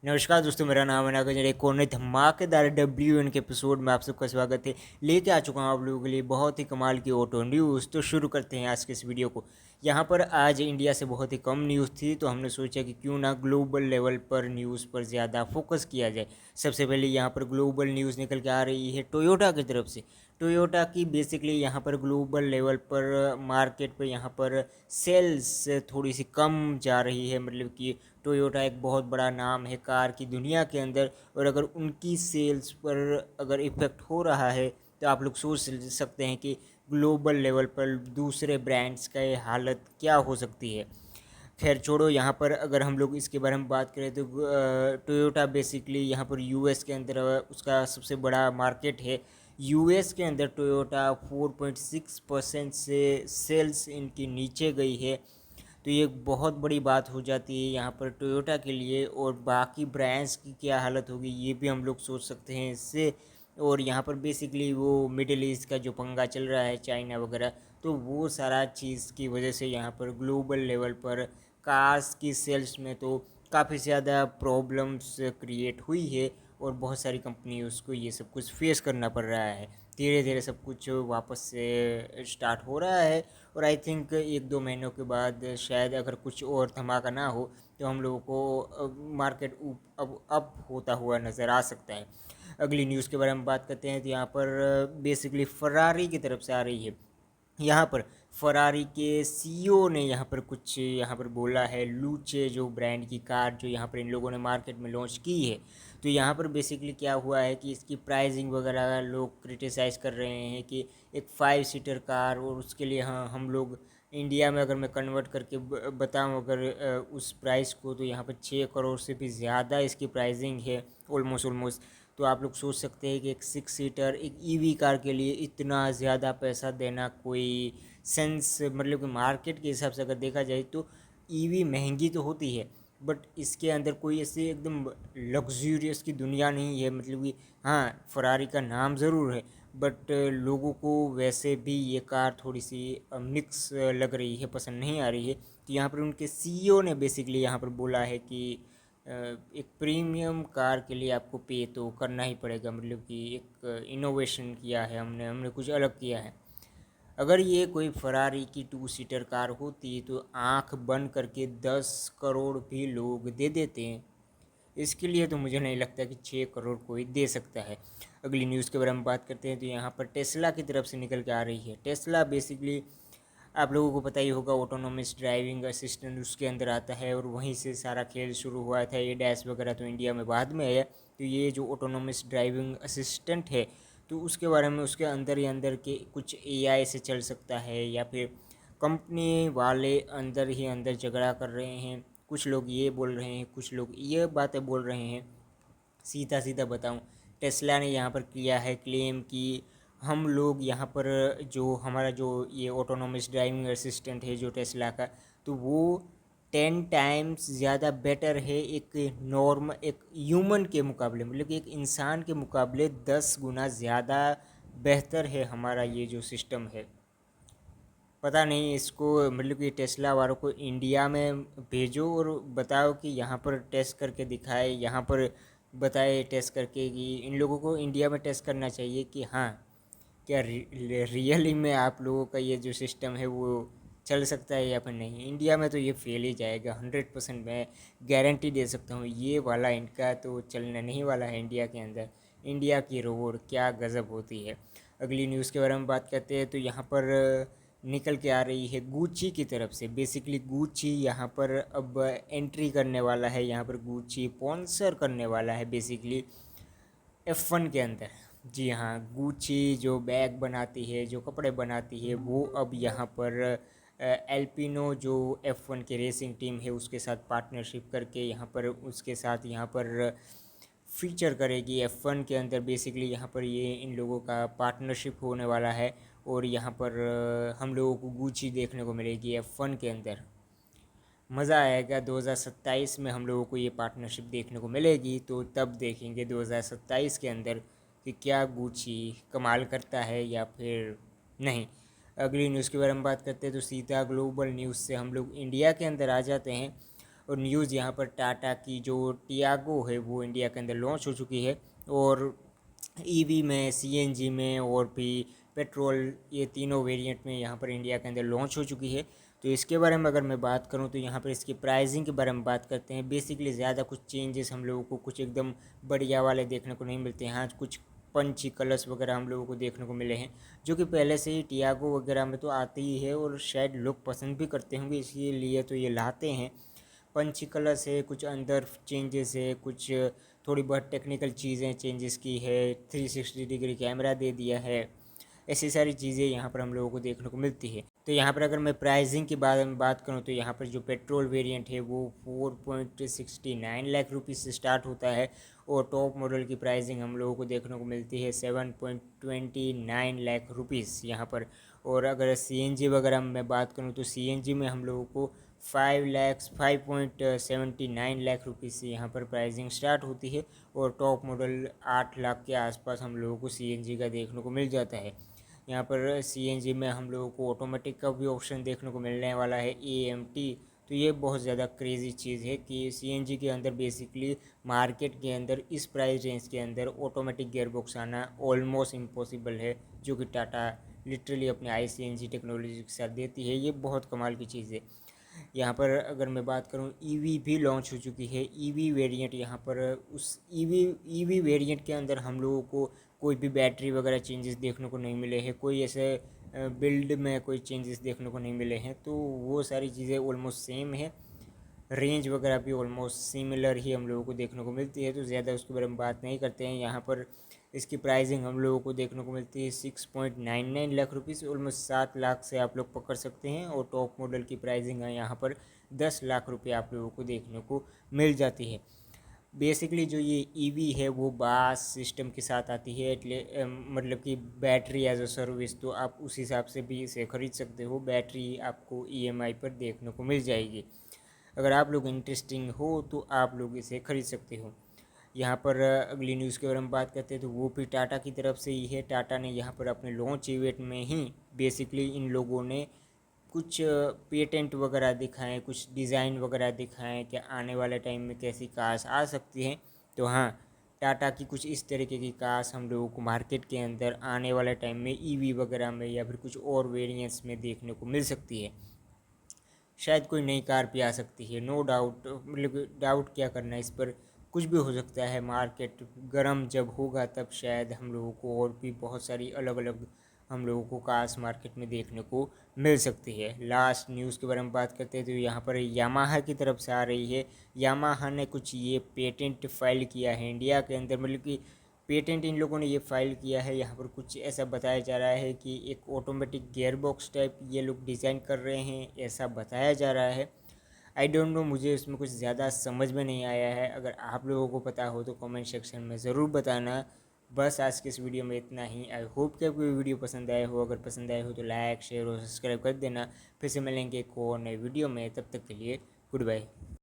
नमस्कार दोस्तों, मेरा नाम है नागज। एक और नए धमाकेदार WN के एपिसोड में आप सबका स्वागत है। लेके आ चुका हूँ आप लोगों के लिए बहुत ही कमाल की ऑटो न्यूज़। तो शुरू करते हैं आज के इस वीडियो को। यहाँ पर आज इंडिया से बहुत ही कम न्यूज़ थी, तो हमने सोचा कि क्यों ना ग्लोबल लेवल पर न्यूज़ पर ज़्यादा फोकस किया जाए। सबसे पहले यहाँ पर ग्लोबल न्यूज़ निकल के आ रही है टोयोटा की तरफ से। टोयोटा की बेसिकली यहाँ पर ग्लोबल लेवल पर मार्केट पर यहाँ पर सेल्स थोड़ी सी कम जा रही है। मतलब कि टोयोटा एक बहुत बड़ा नाम है कार की दुनिया के अंदर, और अगर उनकी सेल्स पर अगर इफ़ेक्ट हो रहा है तो आप लोग सोच सकते हैं कि ग्लोबल लेवल पर दूसरे ब्रांड्स का ये हालत क्या हो सकती है। खैर छोड़ो, यहाँ पर अगर हम लोग इसके बारे में बात करें तो टोयोटा बेसिकली यहाँ पर यूएस के अंदर उसका सबसे बड़ा मार्केट है। यूएस के अंदर टोयोटा 4.6% से सेल्स इनकी नीचे गई है। तो ये एक बहुत बड़ी बात हो जाती है यहाँ पर टोयोटा के लिए, और बाकी ब्रांड्स की क्या हालत होगी ये भी हम लोग सोच सकते हैं इससे। और यहाँ पर बेसिकली वो मिडिल ईस्ट का जो पंगा चल रहा है, चाइना वगैरह, तो वो सारा चीज़ की वजह से यहाँ पर ग्लोबल लेवल पर कार्स की सेल्स में तो काफ़ी ज़्यादा प्रॉब्लम्स क्रिएट हुई है, और बहुत सारी कंपनी उसको ये सब कुछ फेस करना पड़ रहा है। धीरे धीरे सब कुछ वापस से स्टार्ट हो रहा है, और आई थिंक 1-2 महीनों के बाद शायद अगर कुछ और धमाका ना हो तो हम लोगों को मार्केट अब अप होता हुआ नज़र आ सकता है। अगली न्यूज़ के बारे में बात करते हैं तो यहाँ पर बेसिकली फरारी की तरफ से आ रही है। यहाँ पर फरारी के सीईओ ने यहाँ पर कुछ यहाँ पर बोला है। लूचे जो ब्रांड की कार जो यहाँ पर इन लोगों ने मार्केट में लॉन्च की है, तो यहाँ पर बेसिकली क्या हुआ है कि इसकी प्राइसिंग वगैरह लोग क्रिटिसाइज़ कर रहे हैं कि एक 5 सीटर कार, और उसके लिए हाँ हम लोग इंडिया में अगर मैं कन्वर्ट करके बताऊँ अगर उस प्राइस को, तो यहाँ पर 6 करोड़ से भी ज़्यादा इसकी प्राइसिंग है ऑलमोस्ट। तो आप लोग सोच सकते हैं कि एक 6 सीटर एक ईवी कार के लिए इतना ज़्यादा पैसा देना कोई सेंस, मतलब कि मार्केट के हिसाब से अगर देखा जाए तो ईवी महंगी तो होती है, बट इसके अंदर कोई ऐसे एकदम लग्जूरियस की दुनिया नहीं है। मतलब कि हाँ, फरारी का नाम ज़रूर है, बट लोगों को वैसे भी ये कार थोड़ी सी मिक्स लग रही है, पसंद नहीं आ रही है। तो यहाँ पर उनके सीईओ ने बेसिकली यहाँ पर बोला है कि एक प्रीमियम कार के लिए आपको पे तो करना ही पड़ेगा। मतलब कि एक इनोवेशन किया है हमने हमने कुछ अलग किया है। अगर ये कोई फरारी की 2 सीटर कार होती तो आंख बंद करके 10 करोड़ भी लोग दे देते हैं। इसके लिए तो मुझे नहीं लगता कि 6 करोड़ कोई दे सकता है। अगली न्यूज़ के बारे में बात करते हैं तो यहाँ पर टेस्ला की तरफ से निकल के आ रही है। टेस्ला बेसिकली आप लोगों को पता ही होगा, ऑटोनोमस ड्राइविंग असिस्टेंट उसके अंदर आता है, और वहीं से सारा खेल शुरू हुआ था। ये डैश वगैरह तो इंडिया में बाद में है। तो ये जो ऑटोनोमस ड्राइविंग असिस्टेंट है, तो उसके बारे में उसके अंदर ही अंदर के कुछ एआई से चल सकता है, या फिर कंपनी वाले अंदर ही अंदर झगड़ा कर रहे हैं। कुछ लोग ये बोल रहे हैं, कुछ लोग ये बातें बोल रहे हैं। सीधा सीधा बताऊं, टेस्ला ने यहाँ पर किया है क्लेम कि हम लोग यहाँ पर जो हमारा जो ये ऑटोनोमस ड्राइविंग असिस्टेंट है जो टेस्ला का, तो वो 10 टाइम्स ज़्यादा बेटर है एक एक ह्यूमन के मुकाबले। मतलब कि एक इंसान के मुकाबले 10 गुना ज़्यादा बेहतर है हमारा ये जो सिस्टम है। पता नहीं इसको, मतलब कि टेस्ला वालों को इंडिया में भेजो और बताओ कि यहाँ पर टेस्ट करके दिखाए, यहाँ पर बताए टेस्ट करके कि इन लोगों को इंडिया में टेस्ट करना चाहिए कि हाँ, क्या रियली में आप लोगों का ये जो सिस्टम है वो चल सकता है या फिर नहीं। इंडिया में तो ये फेल ही जाएगा 100%, मैं गारंटी दे सकता हूँ। ये वाला इनका तो चलना नहीं वाला है इंडिया के अंदर। इंडिया की रोड क्या गज़ब होती है। अगली न्यूज़ के बारे में बात करते हैं तो यहाँ पर निकल के आ रही है गुच्ची की तरफ से। बेसिकली गुच्ची यहाँ पर अब एंट्री करने वाला है, यहाँ पर गुच्ची स्पॉन्सर करने वाला है बेसिकली F1 के अंदर। जी हाँ, गुच्ची जो बैग बनाती है, जो कपड़े बनाती है, वो अब यहाँ पर एल्पिनो जो F1 की रेसिंग टीम है उसके साथ पार्टनरशिप करके यहाँ पर उसके साथ यहाँ पर फीचर करेगी F1 के अंदर। बेसिकली यहाँ पर ये इन लोगों का पार्टनरशिप होने वाला है, और यहाँ पर हम लोगों को गुच्ची देखने को मिलेगी F1 के अंदर। मज़ा आएगा। 2027 में हम लोगों को ये पार्टनरशिप देखने को मिलेगी, तो तब देखेंगे 2027 के अंदर कि क्या गुच्ची कमाल करता है या फिर नहीं। अगली न्यूज़ के बारे में बात करते हैं तो सीधा ग्लोबल न्यूज़ से हम लोग इंडिया के अंदर आ जाते हैं। और न्यूज़ यहाँ पर टाटा की जो टियागो है वो इंडिया के अंदर लॉन्च हो चुकी है, और ईवी में, सीएनजी में और भी पेट्रोल, ये तीनों वेरिएंट में यहाँ पर इंडिया के अंदर लॉन्च हो चुकी है। तो इसके बारे में अगर मैं बात करूँ तो यहाँ पर इसकी प्राइसिंग के बारे में बात करते हैं। बेसिकली ज़्यादा कुछ चेंजेस हम लोगों को कुछ एकदम बढ़िया वाले देखने को नहीं मिलते हैं। हाँ, कुछ पंची कलर्स वगैरह हम लोगों को देखने को मिले हैं, जो कि पहले से ही टियागो वगैरह में तो आते ही है और शायद लोग पसंद भी करते होंगे, इसीलिए तो ये लाते हैं। पंची कलर्स है, कुछ अंदर चेंजेस है, कुछ थोड़ी बहुत टेक्निकल चीज़ें चेंजेस की है, 360 डिग्री कैमरा दे दिया है, ऐसी सारी चीज़ें यहाँ पर हम लोगों को देखने को मिलती है। तो यहाँ पर अगर मैं प्राइसिंग के बारे में बात करूँ तो यहाँ पर जो पेट्रोल वेरिएंट है वो 4.69 लाख रुपीज़ से स्टार्ट होता है, और टॉप मॉडल की प्राइसिंग हम लोगों को देखने को मिलती है 7.29 लाख रुपीज़ यहाँ पर। और अगर सीएनजी वगैरह में बात करूँ तो सीएनजी में हम लोगों को 5.79 लाख रुपीज़ से यहाँ पर प्राइसिंग स्टार्ट होती है, और टॉप मॉडल 8 लाख के आसपास हम लोगों को सीएनजी का देखने को मिल जाता है। यहाँ पर सीएनजी में हम लोगों को ऑटोमेटिक का भी ऑप्शन देखने को मिलने वाला है, एएमटी। तो ये बहुत ज़्यादा क्रेज़ी चीज़ है कि सीएनजी के अंदर बेसिकली मार्केट के अंदर इस प्राइस रेंज के अंदर ऑटोमेटिक गियरबॉक्स आना ऑलमोस्ट इम्पॉसिबल है, जो कि टाटा लिटरली अपने ICNG टेक्नोलॉजी के साथ देती है। ये बहुत कमाल की चीज़ है। यहाँ पर अगर मैं बात करूँ, ईवी भी लॉन्च हो चुकी है। ईवी वेरिएंट यहाँ पर उस ईवी वेरिएंट के अंदर हम लोगों को कोई भी बैटरी वगैरह चेंजेस देखने को नहीं मिले हैं, कोई ऐसे बिल्ड में कोई चेंजेस देखने को नहीं मिले हैं। तो वो सारी चीज़ें ऑलमोस्ट सेम है, रेंज वगैरह भी ऑलमोस्ट सिमिलर ही हम लोगों को देखने को मिलती है, तो ज़्यादा उसके बारे में बात नहीं करते हैं। यहाँ पर इसकी प्राइसिंग हम लोगों को देखने को मिलती है 6.99 लाख रुपीज़, ऑलमोस्ट 7 लाख से आप लोग पकड़ सकते हैं। और टॉप मॉडल की प्राइसिंग है यहाँ पर 10 लाख रुपये आप लोगों को देखने को मिल जाती है। बेसिकली जो ये ईवी है वो बास सिस्टम के साथ आती है, मतलब कि बैटरी एज अ सर्विस, तो आप उस हिसाब से भी इसे ख़रीद सकते हो। बैटरी आपको EMI पर देखने को मिल जाएगी। अगर आप लोग इंटरेस्टिंग हो तो आप लोग इसे ख़रीद सकते हो। यहाँ पर अगली न्यूज़ के बारे में बात करते हैं तो वो भी टाटा की तरफ से ही है। टाटा ने यहाँ पर अपने लॉन्च इवेंट में ही बेसिकली इन लोगों ने कुछ पेटेंट वगैरह दिखाएं, कुछ डिज़ाइन वगैरह दिखाएं कि आने वाले टाइम में कैसी कार्स आ सकती हैं। तो हाँ, टाटा की कुछ इस तरीके की कार्स हम लोगों को मार्केट के अंदर आने वाले टाइम में ईवी वगैरह में या फिर कुछ और वेरिएंट्स में देखने को मिल सकती है। शायद कोई नई कार भी आ सकती है, नो डाउट। मतलब डाउट क्या करना है इस पर, कुछ भी हो सकता है। मार्केट गर्म जब होगा तब शायद हम लोगों को और भी बहुत सारी अलग अलग हम लोगों को कार्स मार्केट में देखने को मिल सकती है। लास्ट न्यूज़ के बारे में बात करते हैं तो यहाँ पर यामाहा की तरफ से आ रही है। यामाहा ने कुछ ये पेटेंट फाइल किया है इंडिया के अंदर, मतलब कि पेटेंट इन लोगों ने ये फाइल किया है। यहाँ पर कुछ ऐसा बताया जा रहा है कि एक ऑटोमेटिक गियर बॉक्स टाइप ये लोग डिज़ाइन कर रहे हैं, ऐसा बताया जा रहा है। आई डोंट नो, मुझे इसमें कुछ ज़्यादा समझ में नहीं आया है। अगर आप लोगों को पता हो तो कमेंट सेक्शन में ज़रूर बताना। बस आज के इस वीडियो में इतना ही। आई होप कि आपको वीडियो पसंद आया हो। अगर पसंद आया हो तो लाइक, शेयर और सब्सक्राइब कर देना। फिर से मिलेंगे एक और नए वीडियो में, तब तक के लिए गुड बाय।